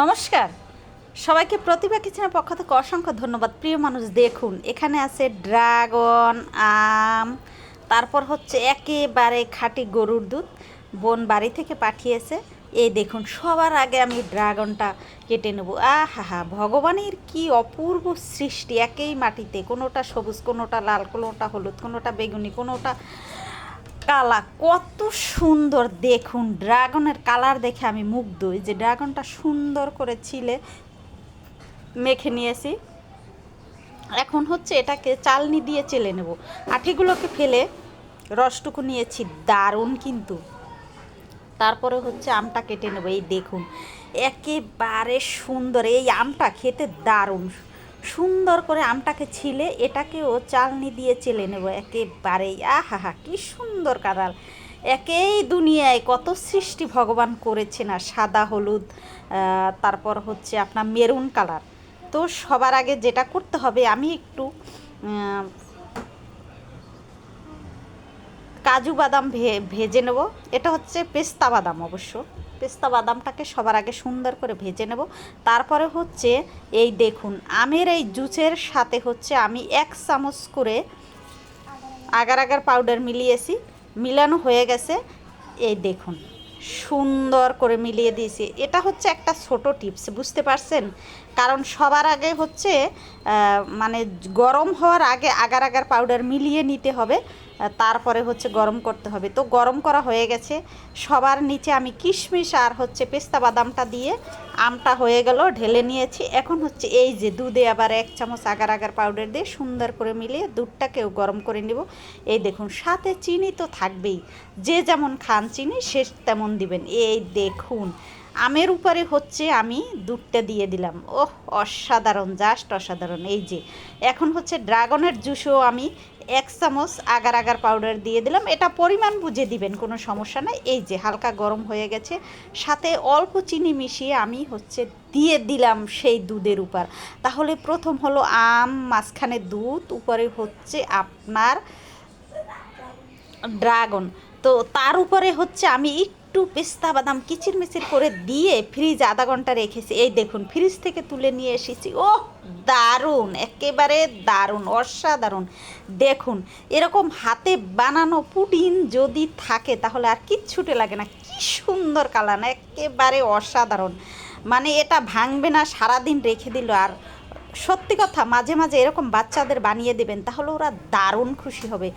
নমস্কার সবাইকে, প্রতিভা কিচেনের পক্ষ থেকে অসংখ্য ধন্যবাদ। প্রিয় মানুষ, দেখুন এখানে আছে ড্রাগন, আম, তারপর হচ্ছে একেবারে খাঁটি গরুর দুধ, বোন বাড়ি থেকে পাঠিয়েছে। এই দেখুন, সবার আগে আমি ড্রাগনটা কেটে নেব। আহা হা, ভগবানের কি অপূর্ব সৃষ্টি! একেই মাটিতে, কোনোটা সবুজ, কোনোটা লাল, কোনোটা হলুদ, কোনোটা বেগুনি, কোনোটা কালা, কত সুন্দর! দেখুন ড্রাগনের কালার দেখে আমি মুগ্ধ। এই যে ড্রাগনটা সুন্দর করে ছিলে মেখে নিয়েছি। এখন হচ্ছে এটাকে চালনি দিয়ে চেলে নেব। আঠিগুলোকে ফেলে রসটুকু নিয়েছি, দারুণ কিন্তু। তারপরে হচ্ছে আমটা কেটে নেব। এই দেখুন একেবারে সুন্দর, এই আমটা খেতে দারুণ। সুন্দর করে আমটাকে ছিলে এটাকেও চালনি দিয়ে চেলে নেব একেবারেই। আহা হা, কি সুন্দর কালার! একেই দুনিয়ায় কত সৃষ্টি ভগবান করেছেন। আর সাদা, হলুদ, তারপর হচ্ছে আপনার মেরুন কালার। তো সবার আগে যেটা করতে হবে, আমি একটু কাজু বাদাম ভেজে নেব। এটা হচ্ছে পেস্তা বাদাম, অবশ্য পেস্তা বাদামটাকে সবার আগে সুন্দর করে ভেজে নেব। তারপরে হচ্ছে এই দেখুন, আমের এই জুসের সাথে হচ্ছে আমি 1 চামচ করে আগার আগার পাউডার মিলিয়েছি। মিলানো হয়ে গেছে। এই দেখুন সুন্দর করে মিলিয়ে দিয়েছি। এটা হচ্ছে একটা ছোট টিপস, বুঝতে পারছেন? কারণ সবার আগে হচ্ছে মানে গরম হওয়ার আগে আগার আগার পাউডার মিলিয়ে নিতে হবে, তারপরে হচ্ছে গরম করতে হবে। তো গরম করা হয়ে গেছে। সবার নিচে আমি কিশমিশ আর হচ্ছে পেস্তা বাদামটা দিয়ে আমটা হয়ে গেল, ঢেলে নিয়েছি। এখন হচ্ছে এই যে দুধে আবার 1 চামচ আগার আগার পাউডার দিয়ে সুন্দর করে মিলিয়ে দুধটাকেও গরম করে নেব। এই দেখুন, সাথে চিনি তো থাকবেই, যে যেমন খান চিনি সে তেমন দিবেন। এই দেখুন আমের উপরে হচ্ছে আমি দুধটা দিয়ে দিলাম। ওহ, অসাধারণ, জাস্ট অসাধারণ! এই যে এখন হচ্ছে ড্রাগনের জুসও আমি 1 চামচ আগার আগার পাউডার দিয়ে দিলাম। এটা পরিমাণ বুঝে দিবেন, কোনো সমস্যা নাই। এই যে হালকা গরম হয়ে গেছে, সাথে অল্প চিনি মিশিয়ে আমি হচ্ছে দিয়ে দিলাম সেই দুধের উপর। তাহলে প্রথম হলো আম, মাঝখানে দুধ, উপরে হচ্ছে আপনার ড্রাগন। তো তার উপরে হচ্ছে আমি একটু পেস্তা বাদাম কিচিরমিচির করে দিয়ে ফ্রিজ আধা ঘন্টা রেখেছি। এই দেখুন ফ্রিজ থেকে তুলে নিয়ে এসেছি। ও দারুণ, একেবারে দারুণ, অসাধারণ! দেখুন এরকম হাতে বানানো পুডিং যদি থাকে তাহলে আর কিচ্ছুটে লাগে না। কি সুন্দর কালার, একেবারে অসাধারণ! মানে এটা ভাঙবে না, সারাদিন রেখে দিল। আর সত্যি কথা, মাঝে মাঝে এরকম বাচ্চাদের বানিয়ে দেবেন, তাহলে ওরা দারুণ খুশি হবে।